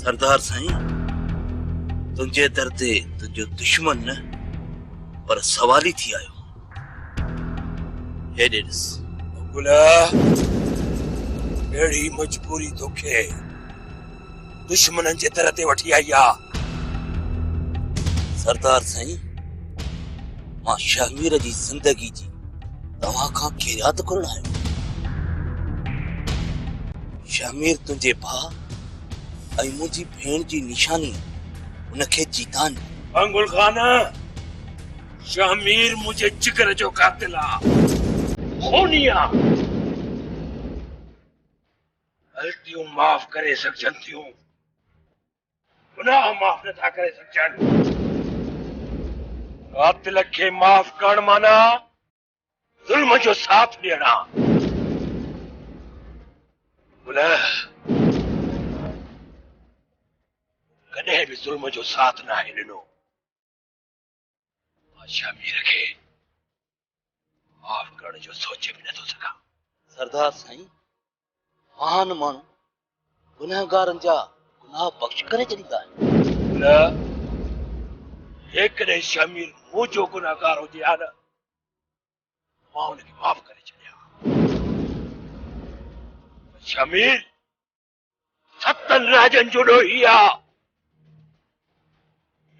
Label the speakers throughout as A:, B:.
A: सरदार साईं, तुझे दर ते तुझो दुश्मन न पर सवाली थी आयो। हेॾे ॾिस।
B: गुला अहिड़ी मजबूरी तोखे दुश्मननि जे दर ते वठी आई आ।
A: सरदार साईं, मां शामीर जी जिंदगी जी तव्हां खां ख़ैरात करण आयो। शामीर तुंहिंजे भाउ ऐं मुंहिंजी भेण जी निशानी उनखे जीतान।
B: अंगुल खान, शामीर मुझे जिगर जो कातिल आ, खूनी आ। गलतियूं माफ़ करे सघजनि थियूं, गुनाह माफ़ नथा करे सघजनि। कातिल खे माफ़ करण माना ज़ुल्म जो साथ ॾियणा। कॾहिं बि ज़ुल्म जो साथ न आहे ॾिनो। शामीर खे माफ़ करण जो सोचे भी नथो सघां।
A: सरदार साईं, महान माण्हू गुनहगारनि जा गुनाह बख़्श करे छॾींदा आहिनि।
B: जेकॾहिं शामीर मुंहिंजो गुनहगार हुजे हा न, मां हुनखे माफ़ करे छॾिया। शामीर सतनि राजनि जो ॾोही आ,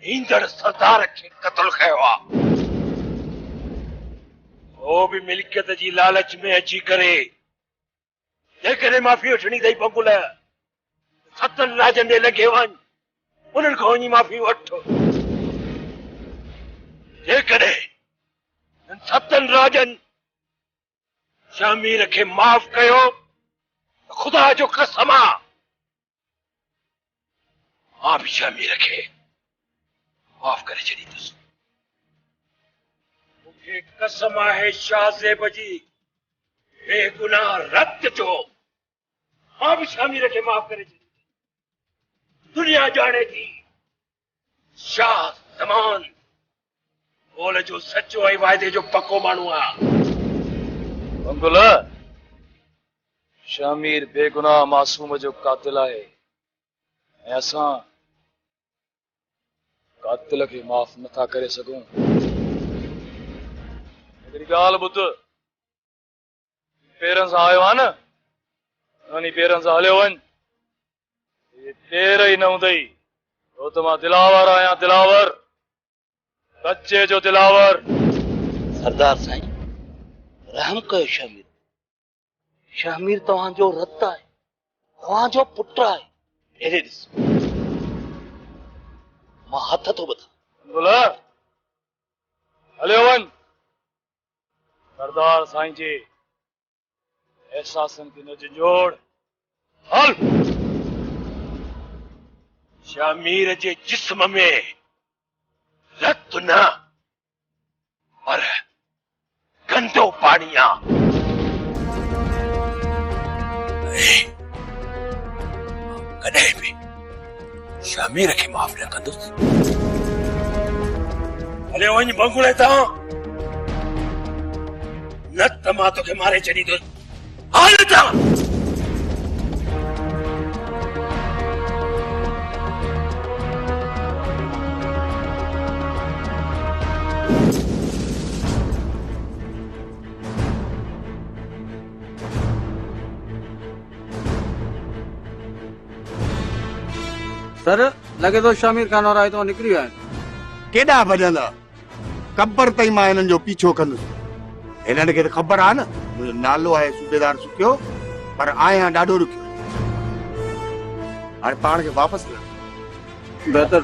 B: ईंदड़ सरदार खे क़त्ल कयो आ। वो भी मिल्कियत जी लालच में अची करे जेकॾहिं माफ़ी वठणी अथई बंगुल, सतनि राजनि ॾे लॻे वञ, उन्हनि खां वञी माफ़ी वठ। जेकॾहिं सतनि राजनि शामीर खे माफ़ कयो, खुदा जो कसम आ, मां भी शामीर खे माफ़ करे छॾींदुसि। मूंखे कसम आहे शाहज़ेब जी बेगुनाह रत जो, मां भी शामीर खे माफ़ करे छॾींदुसि। दुनिया ॼाणे थी शाह ज़मान बोल जो सचो ऐं वाइदे जो पक्को माण्हू आ।
C: बंगुल, शामीर बेगुनाह मासूम जो कातिल आहे ऐं असां कातिल खे माफ़ नथा करे सघूं। हिकिड़ी ॻाल्हि ॿुध, पेरनि सां आयो आहे न, वञी पेरनि सां हलियो वञ। पेर ई न हूंदई छो त मां दिलावर आहियां, दिलावर, सचे जो दिलावर।
A: सरदार साईं, रहम कयो शामीर। शामीर तव्हांजो रत आहे, तव्हांजो पुट आहे। हेॾे ॾिस, मां हथ थो ॿधां।
C: बोला हलियो वञ, सरदार साईं जे एहसासनि खे न झंझोड़। हल।
B: शामीर जे जिस्म में रत न पर गंदो पाणी आ। कॾहिं बि शामीर खे माफ़ न कंदुसि। हले वञ बंगुड़े तां, न त मां तोखे मारे छॾींदुसि। हल तां।
D: सर, लगे तो शामीर खान और आए तो निकली आए।
E: केॾा भॼंदा, क़बर ताईं मां हिननि जो पीछो कंदुसि। हिननि खे त ख़बर आहे न, मुंहिंजो नालो आहे सूबेदार सुखियो, पर आहियां ॾाढो रुखियो। हाणे पाण खे वापसि कयो।
D: बेहतर।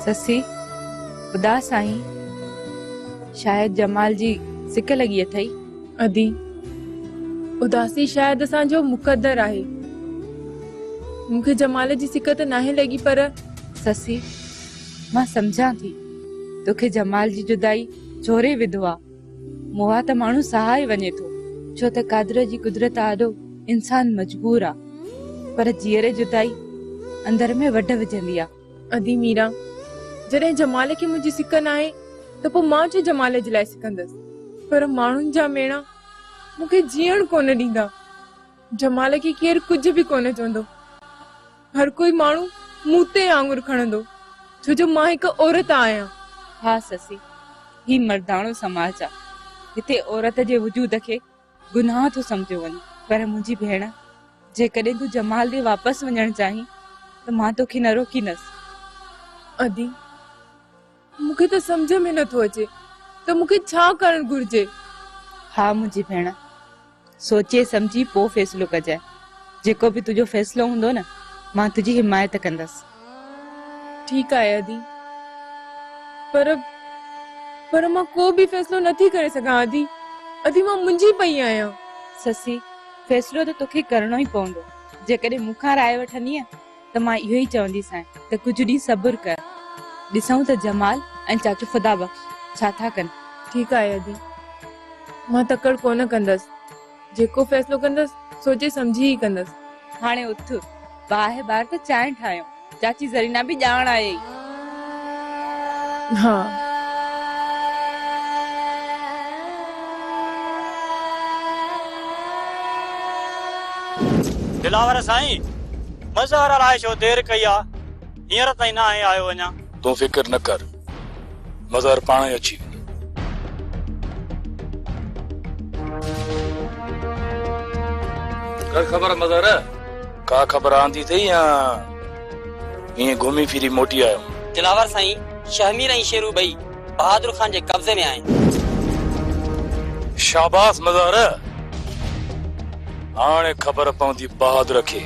F: ससी उदास आई, शायद जमाल जी सिक लगी अथई।
G: अदी उदासी शायद असांजो मुक़द्दर आहे। मूंखे जमाल जी सिक त नाहे लगी, पर
F: ससी मां समझां थी, तोखे जमाल जी जुदाई जोरे विधो आ। मुआ त माण्हू सहाय वञे थो, छो त कादर जी कुदरत आॾो इंसान मजबूर आ, पर जीअरे जुदाई अंदर में वढ विझंदी आ।
G: अदी मीरा, जॾहिं जमाल खे मुंहिंजी सिक न आहे त पोइ मां छो जमाल जे लाइ सिकंदसि, पर माण्हुनि जा मेणा मूंखे जीअण कोन ॾींदा। जमाल खे केरु कुझु बि कोन चवंदो। हर कोई माण्हू मूं ते आंगुर खणंदो, छो जो मां हिकु औरत आहियां।
F: हा ससी, ही मर्दाणो समाज आ, हिते औरत जे वजूद खे गुनाह थो सम्झो वञे। पर मुंहिंजी भेण, जेकॾहिं तूं जमाल ॾे वापसि वञणु चाहीं त मां तोखे न रोकींदसि।
G: अदी, मूंखे त सम्झ में नथो अचे त मूंखे छा करणु घुर्जे।
F: हा मुंहिंजी भेण, सोचे सम्झी पोइ फ़ैसिलो कजांइ। जेको बि तुंहिंजो फ़ैसिलो हूंदो न, मां तुंहिंजी हिमायत कंदसि।
G: ठीकु आहे अदी, पर मां को बि फ़ैसिलो नथी करे सघां। अदी मां मुंझी पई आहियां।
F: ससी, फ़ैसिलो त तोखे करणो ई पवंदो। जेकॾहिं मूंखां राय वठंदीअ त मां इहो ई चवंदीसांइ त कुझु ॾींहुं सब्र कर, ॾिसूं त जमाल ऐं चाचू ख़ुदाबख्श छा था कनि।
G: ठीकु आहे अदी, मां तकड़ कोन कंदसि। जेको फ़ैसिलो कंदसि सोचे सम्झी ई कंदसि।
F: हाणे उथ, बाहि बार त चांहि ठाहियो, चाची ज़रीना बि ॼाण आहे।
G: हा
H: दिलावर साईं, मज़ार लाइ छो देर कई आ? हींअर ताईं न आहे आयो अञा।
C: तूं फिक्र न कर, मज़ार पाण ई अची वेंदो। कर ख़बर मज़ार, का ख़बर आंदी थई या ईअं घुमी फिरी मोटी आयो?
H: दिलावर साईं, शहमीर ऐं शेरू ॿई बहादुर खान जे कब्ज़े में आहिनि।
C: शाबाश मज़ार, हाणे ख़बर पवंदी बहादुर खे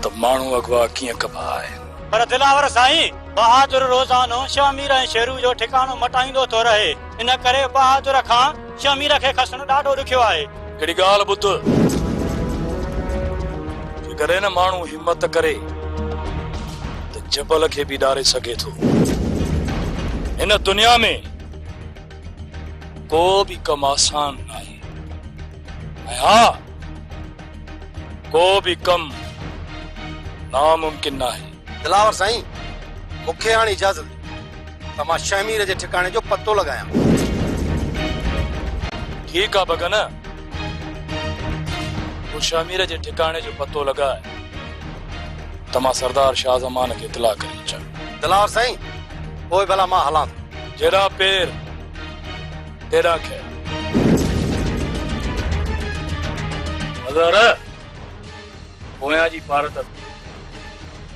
C: त माण्हू अगवा कीअं कबा आहे।
H: पर दिलावर साईं, बहादुर रोज़ानो शहमीर ऐं शेरू जो ठिकाणो मटाईंदो थो रहे। इन करे बहादुर खां शहमीर खे खसणु ॾाढो ॾुखियो आहे।
C: हिकिड़ी ॻाल्हि ॿुध, जेकॾहिं न माण्हू हिमत करे त जबल खे बि ॾारे सघे थो। हिन दुनिया में को बि कमु आसान न आहे, ऐं हा, को बि कमु नामुमकिन न आहे।
I: दिलावर साईं, मूंखे हाणे इजाज़त त मां शहमीर जे ठिकाणे जो पतो लॻायां।
C: ठीकु आहे बगन, तूं शहमीर जे ठिकाणे जो पतो लॻाए त मां सरदार शाह ज़मान खे इतला करे अचां।
I: दिलावर साईं, पोइ भला मां हलां थो।
C: जेड़ा पेर तेरा खैर। हज़ार पोयां जी भारत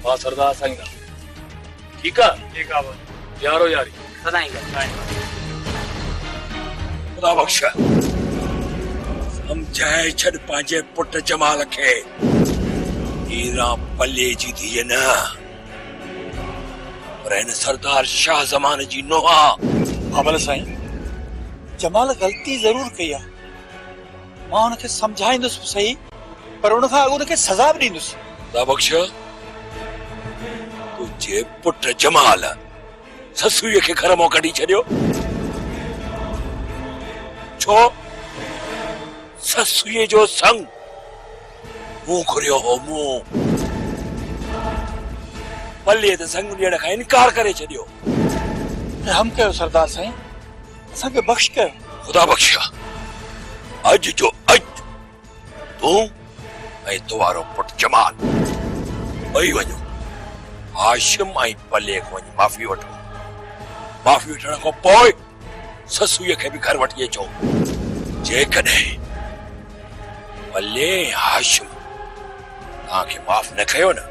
C: वाह सरदार साईं दा। ठीक है यारो यारी
H: सदाई
B: खुदा बख्श समझाए छड़ पांजे पुट जमाल खे हीरा पल्ले जी थी न, पर इन सरदार शाह ज़मान जी नोहा।
J: बाबल साईं, जमाल गलती जरूर कई आहे, मां उनखे समझाईंदुसि सही, पर उनखां अॻु उनखे सज़ा बि ॾींदुसि।
B: खुदा बख्श तुंहिंजे पुट जमाल ससुईअ खे घर मां कढी छॾियो छो? ससुईअ जो संग मुंहुं खुरियो हो। मुंहुं पल्ले ते संग ॾियण खां इनकार करे छॾियो।
J: रहम कयो सरदार साईं, असांखे बख़्श कयो।
B: खुदा बख्श अॼु जो अॼु तूं ऐं तुवारो पुट जमाल ॿई वञो हाशिम ऐं पल्ले खां वञी माफ़ी वठो। माफ़ी वठण खां पोइ ससुईअ खे बि घर वठी अचो। जेकॾहिं पल्ले हाशिम तव्हांखे माफ़ न कयो न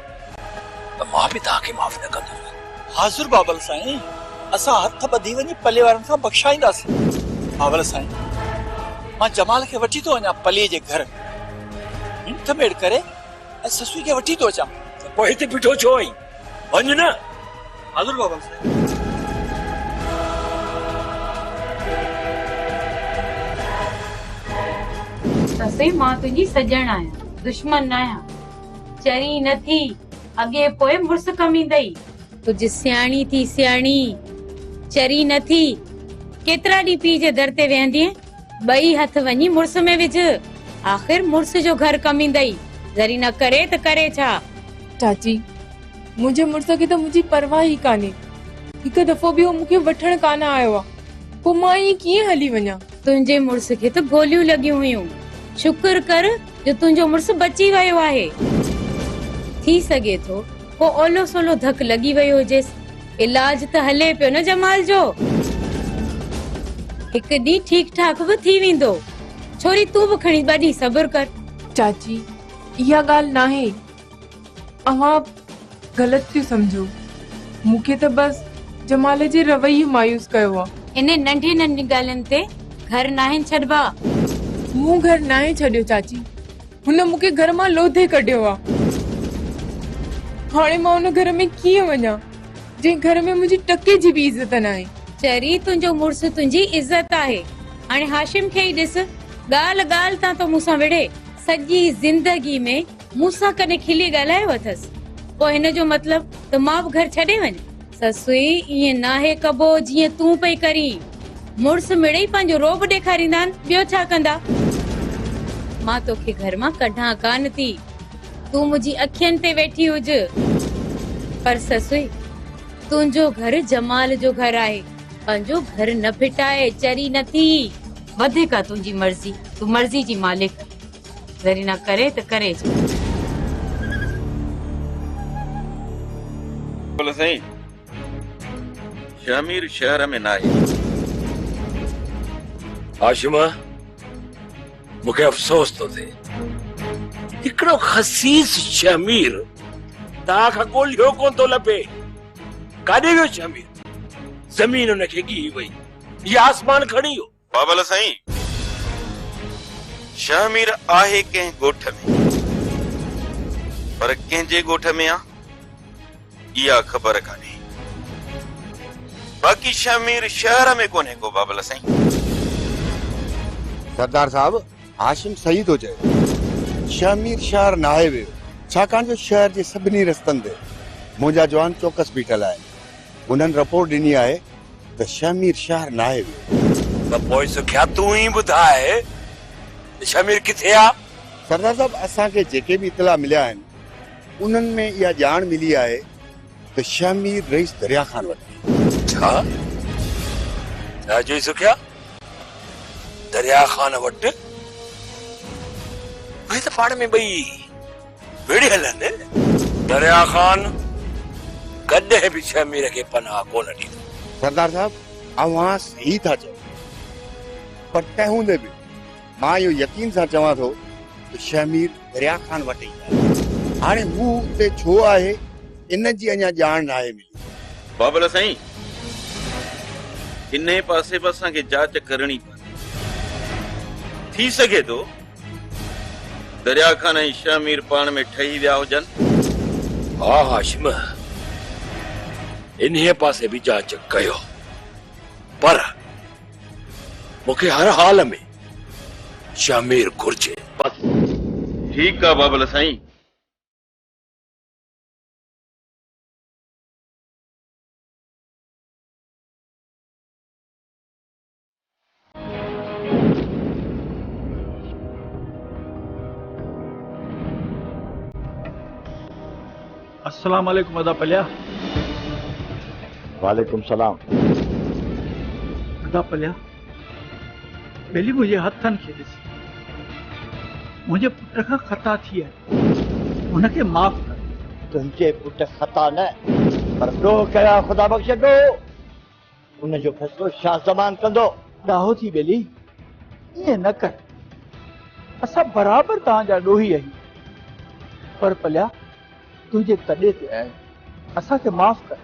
B: त मां बि तव्हांखे माफ़ न कंदुसि।
J: हाज़ुर बाबल साईं, असां हथ ॿधी वञी पल्ले वारनि खां बख़्शाईंदासीं। बाबल साईं, मां जमाल खे वठी थो वञा पल्ले जे घर, मिंट मेड़ करे ऐं ससुई खे वठी थो अचां।
B: त पोइ हिते बीठो छो आई? वञ न।
J: हाज़ुर बाबल साईं।
K: ससे मां तुंहिंजी सजण आहियां, दुश्मन न आहियां। चरी न थी अॻे पोइ मुड़ुस कम ईंदई। कुझु सियाणी थी सियाणी, चरी न थी। केतिरा ॾींहं पीउ जे दर ते वेहंदीअ? ॿई हथ वञी मुड़ुस में विझ। आखिर मुड़स जो घर कमींदई जरी न करे त करे छा।
G: चाची मुंहिंजे मुड़स खे त मुंहिंजी परवाह ई कान्हे। हिकु दफ़ो बि उहो मूंखे वठण कान आयो आहे, पोइ मां ईअं कीअं हली वञा।
K: तुंहिंजे मुड़स खे त गोलियूं लॻियूं हुयूं, शुक्र कर जो तुंहिंजो मुड़स बची वियो आहे। थी सघे थो पोइ ओलो सोलो धक लॻी वियो हुजेसि, इलाज त हले पियो न जमाल जो। हिकु ॾींहुं ठीक ठाक बि थी वेंदो। छोरी तूं बि खणी ॿ ॾींहं सब्र कर।
G: चाची इहा ॻाल्हि नाहे, अव्हां ग़लति थियूं सम्झो। मूंखे त बसि जमाल जे रवैये मायूस कयो आहे।
K: इन नंढी नंढी ॻाल्हियुनि ते घर नाहिनि छॾिबा।
G: मूं घर नाहे छॾियो चाची, हुन मूंखे घर मां लोधे कढियो आहे। हाणे मां हुन घर में कीअं वञा जंहिं घर में मुंहिंजी टके जी बि इज़त न आहे।
K: चरी तुंहिंजो मुड़स तुंहिंजी इज़त आहे। हाणे हाशिम खे ई ॾिस, ॻाल्हि ॻाल्हि तां तो मूंसां विढ़े। सॼी ज़िंदगी में मूंसां कॾहिं खिली ॻाल्हायो अथसि, पोइ हिन जो मतलब त मां बि घर छॾे वञ। ससुई ईअं नाहे कबो जीअं तूं पई करी। मुड़स मिड़ई पंहिंजो रोब ॾेखारींदा आहिनि, ॿियो छा कंदा। मां तोखे घर मां कढां कान थी, तूं मुंहिंजी अखियुनि ते वेठी हुज। पर ससुई तुंहिंजो घर जमाल जो घर आहे, पंहिंजो घर न फिटाए चरी न थी। वधीक तुंहिंजी मर्ज़ी, तूं मर्ज़ी जी मालिक। जरी न करे त करे छा।
L: बोलो सही, शामिर शहर में ना आहे।
B: हाशिमा मूंखे अफ़सोस थो थिए, हिकिड़ो ख़सीस शमीर तव्हां खां ॻोल्हियो कोन थो लभे। काॾे वियो शमीर? ज़मीन हुनखे ॻी वई या आसमान खणी वियो?
L: बाबल साईं, शामिर आहे कंहिं ॻोठ में, पर कंहिंजे ॻोठ में आ इहा ख़बर कान्हे। बाक़ी शामिर शहर में कोन्हे को बाबल साईं।
E: सरदार साहब हाशिम सही थो चए, शामिर शहर नाहे वियो, छाकाणि जो शहर जे सभिनी रस्तनि ते मुंहिंजा जवान चौकस बीठल आहिनि। उन्हनि रिपोर्ट ॾिनी आहे त शामिर शहर नाहे वियो।
B: त पोइ सुखिया तूं ई ॿुधाए शामिर किथे आ?
E: सरदार साहब असांखे जेके बि इतला मिलिया आहिनि उन्हनि में इहा ॼाण मिली आहे त शामिर रईस दरिया खान वटि।
B: छा चई सुखिया? दरिया खान वटि? उहे त पाण में ॿई विड़ियल आहिनि। दरिया खान कॾहिं बि शामिर खे पनाह कोन ॾींदो।
E: सरदार साहब अव्हां सही था चओ, पर तंहिं हूंदे बि मां इहो यकीन सां चवां थो त शामिर दरिया खान वटि ई आहे। हाणे हू उते छो आहे इन जी अञा ॼाण नाहे मिली।
L: बाबल साईं, इन पासे बि असांखे जांच करणी पवंदी। थी सघे थो दरिया खान ऐं शामिर पाण में ठही विया हुजनि।
B: हा हाशिम, इन्हीअ पासे बि जांच कयो, पर मूंखे हर हाल में शामिर घुर्जे।
L: ठीकु आहे बाबल साईं।
J: अस्सलाम वालेकुम अदा पलिया।
M: वालेकुम सलाम।
J: अदा पलिया, पहली मुंहिंजे हथनि खे ॾिस। मुंहिंजे पुट खां ख़ता थी आहे, हुनखे माफ़ कर।
M: तुंहिंजे पुट ख़ता न पर ॾोह कया ख़ुदा बख़्श ॾोह। उनजो फ़ैसिलो शाह ज़मान कंदो।
J: ॾाहो थी बेली, ईअं न कर। असां बराबरि तव्हांजा ॾोही आहियूं, पर पलिया तुंहिंजे तॾे ते आहे, असांखे माफ़ कर।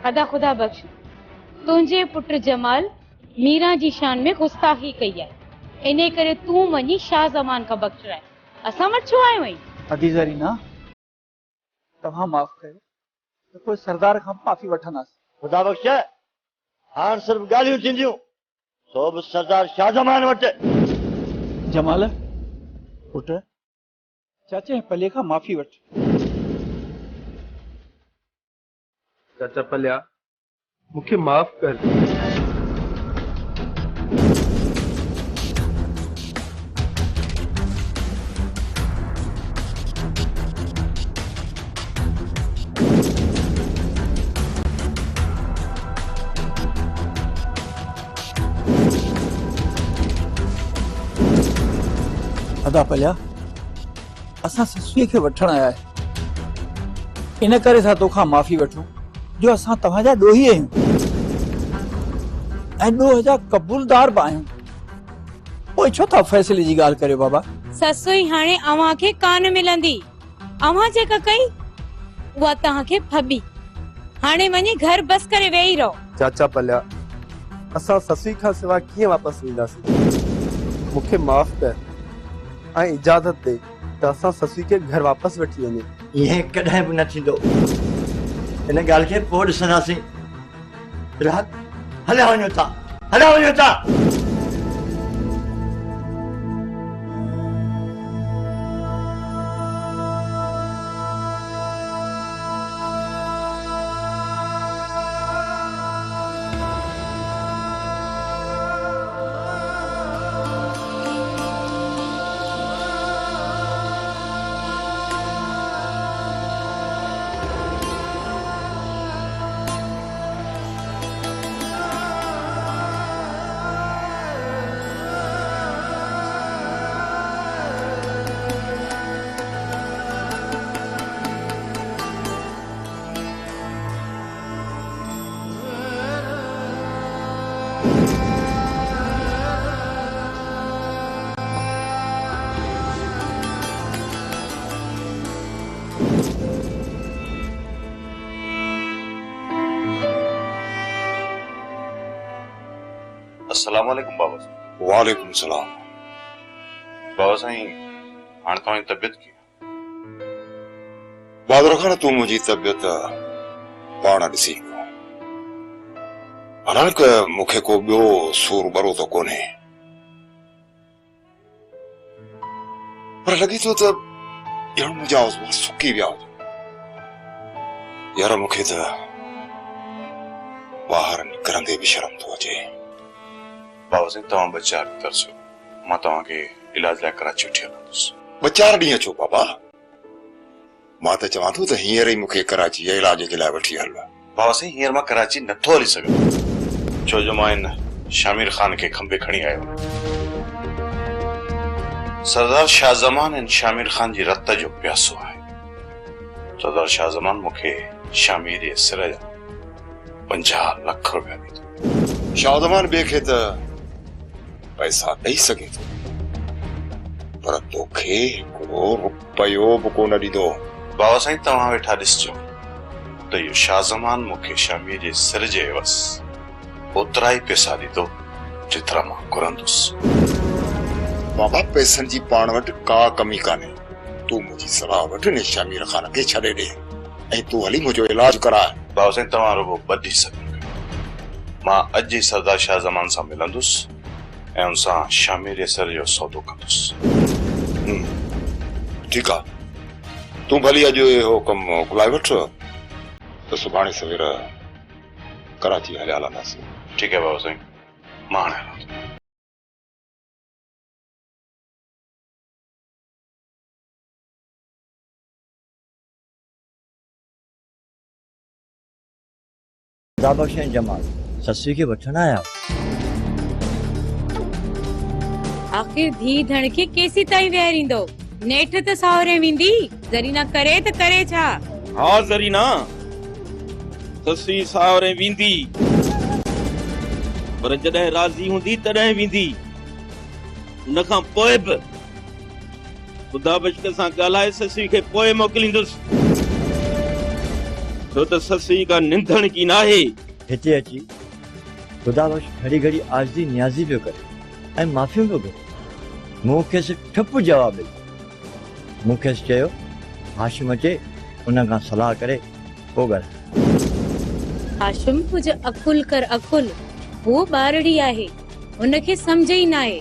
K: अदा ख़ुदा बख़्श, तुंहिंजे पुट जमाल मीरा जी शान में गुस्ताखी कई आहे, इन करे तूं वञी शाह ज़मान खां बख़्शराए। असां वटि छो आयो आहीं?
J: अदीज़ा रीना, तव्हां माफ़ कयो त पोइ सरदार खां माफ़ी वठंदासीं।
M: ख़ुदा बख़्श, हाणे सिर्फ़ ॻाल्हियूं थींदियूं, सो बि सरदार शाह ज़मान वटि।
J: जमाल पुट, चाचे पले खां माफ़ी वठ।
N: चाचा पलिया, मूंखे माफ़ कर।
J: सदा पलिया असां ससुए खे वठण आया आहियूं, इन करे असां तोखां माफ़ी वठूं जो असां तव्हांजा ॾोही आहियूं ऐं ॾोह जा क़बूलदार बि आहियूं। पोइ छो था फ़ैसिले जी ॻाल्हि करियो बाबा?
K: ससुई हाणे अव्हां खे कान मिलंदी। अव्हां जेका कई उहा तव्हां खे फबी। हाणे वञी घर बस करे वेही रहो।
N: चाचा पलिया असां ससुई खां सवाइ कीअं वापसि वेंदासीं? मूंखे माफ़ कर ऐं इजाज़त दे त असां ससुई खे घर वापसि वठी वञे।
M: इहे कॾहिं बि न थींदो। इन ॻाल्हि खे पोइ ॾिसंदासीं। रात हलिया वञो था, हलिया वञो था।
O: अस्सलाम वालेकुम बाबा साईं।
E: वालेकुम सलाम।
O: बाबा साईं हाणे तव्हांजी तबियत कीअं?
E: बहादुर खान तूं मुंहिंजी तबियत पाण ॾिसी हालांकि मूंखे को ॿियो सूर बरो त कोन्हे, पर लॻे थो त ॼण मुंहिंजा उज़वा सुकी विया हुजनि। यार मूंखे त ॿाहिरि निकिरंदे बि शर्म थो अचे।
O: बाबा साईं तव्हां ॿ चार ॾींहं तरसो, मां तव्हांखे इलाज लाइ कराची वठी हलंदुसि।
E: ॿ चार ॾींहं छो बाबा? मां त चवां थो त हींअर ई मूंखे कराची जे इलाज जे लाइ वठी हल।
O: बाबा साईं हींअर मां कराची नथो हली सघां, छो जो मां इन शामिर खान खे खंबे खणी आयो। सरदार शाहज़मान इन शामिर खान जी रत जो प्यासो आहे। सरदार शाहज़मान मूंखे शामिर जे सिर जा 50 लख रुपया ॾींदो।
E: शाहज़मान ॿिए खे त पैसा ॾेई सघे थो, पर तोखे हिकिड़ो रुपयो बि कोन ॾींदो।
O: बाबा साईं तव्हां वेठा ॾिसजो त इहो शाहज़मान मूंखे शामिर जे सिर जे एवज़ ओतिरा ई पैसा ॾींदो जेतिरा मां घुरंदुसि।
E: बाबा पैसनि जी पाण वटि का कमी कान्हे। तूं मुंहिंजी सलाह वठि ने शामिर खान खे छॾे ॾे ऐं तूं हली मुंहिंजो इलाज कराए।
O: बाबा साईं तव्हां रुगो ॿ ॾींहं सब्र कयो। मां अॼु ई सरदार शाहज़मान सां मिलंदुसि ऐं उन सां शामिर जे सिर जो सौदो कंदुसि।
E: ठीकु आहे, तूं भली अॼु इहो कमु घुलाए वठ त सुभाणे सवेर कराची हलिया हलंदासीं।
O: ठीकु आहे बाबा साईं, मां हाणे हलां थो।
M: खुदाबख्श जमाल ससुई खे वठण आया।
K: आखिर धी धण खे केसी ताईं विहारींदो? नेठ त सावरे वेंदी, ज़रीना करे त करे छा?
L: हा ज़रीना ससी सावरे वेंदी, पर जॾहिं राज़ी हूंदी तॾहिं वेंदी। उनखां पोइ बि खुदा बख्श सां ॻाल्हाए ससी खे पोइ मोकिलींदुसि, छो त ससी का निंदण की नाहे।
M: हिते अची खुदाबख्श घड़ी घड़ी आजिज़ी नियाज़ी पियो करे ऐं माफ़ियूं पियो घुरे। मूंखे सिर्फ़ु ठप जवाब ॾिनो। मूंखे चयो हाशिम अचे उन खां सलाह करे पोइ ॻाल्हाए।
K: हाशिम कुझु अकुल कर अकुल, वो ॿारड़ी आहे, उनखे सम्झ ई नाहे।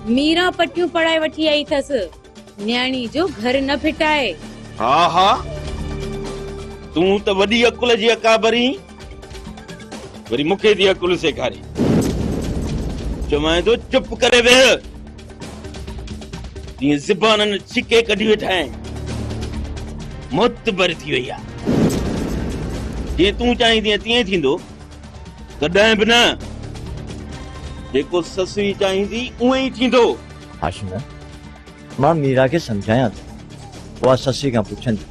K: मीरा पटियूं पढ़ाए वठी आई अथसि, न्याणी जो घर न फिटाए।
L: हा हा तूं त वॾी अकुल जी अकाबरी, वरी मूंखे थी अकुल सेखारी। चवां थो चुप करे वेह, जीअं ज़बाननि छिके कढी वेठा आहिनि। मुतबर थी वई आहे, जीअं तूं चाहींदीअ तीअं थींदो, कॾहिं बि न। जेको ससुई चाहींदी उहो ई थींदो।
M: हाशिम मां मीरा खे सम्झायां थो, उहा ससु खां पुछंदी,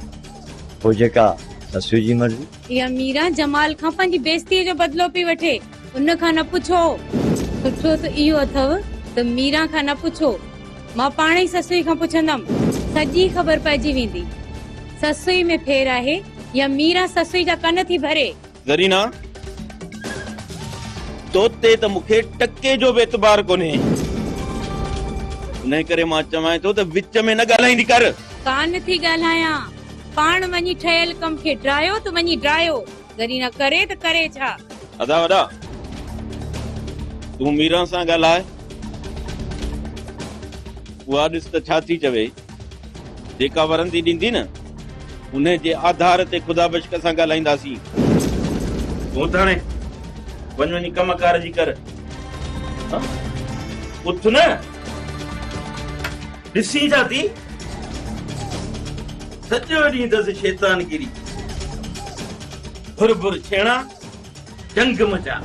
M: पोइ जेका ससु जी मर्ज़ी।
K: इहा मीरा जमाल खां पंहिंजी बेइज़तीअ जो बदिलो पई वठे, उन खां न पुछो। सुठो त इहो अथव त मीरा खां न पुछो, मां पाण ई ससु खां पुछंदमि, सॼी ख़बर पइजी वेंदी ससु में फेर आहे या मीरा ससु जा कन थी भरे।
L: ज़रीना, तोते त मूंखे टके जो बि एतबार कोन्हे, इन करे मां चवां थो त विच में न ॻाल्हाईंदी कर।
K: कान थी ॻाल्हायां, पाण वञी ठहियल कम खे ड्रायो त वञी ड्रायो, ज़रीना करे त करे छा।
L: अदा वॾा, तूं मीरा सां ॻाल्हाए, उहा ॾिस त छा थी चवे, जेका वरंदी ॾींदी न उन जे आधार ते ख़ुदा बश्क सां ॻाल्हाईंदासीं। तूं त हाणे वञी कमकार जी कर, उथ न, ॾिसी जा थी सॼो ॾींहुं अथसि शैतानगिरी, भुर भुर छेणा, जंग मचा।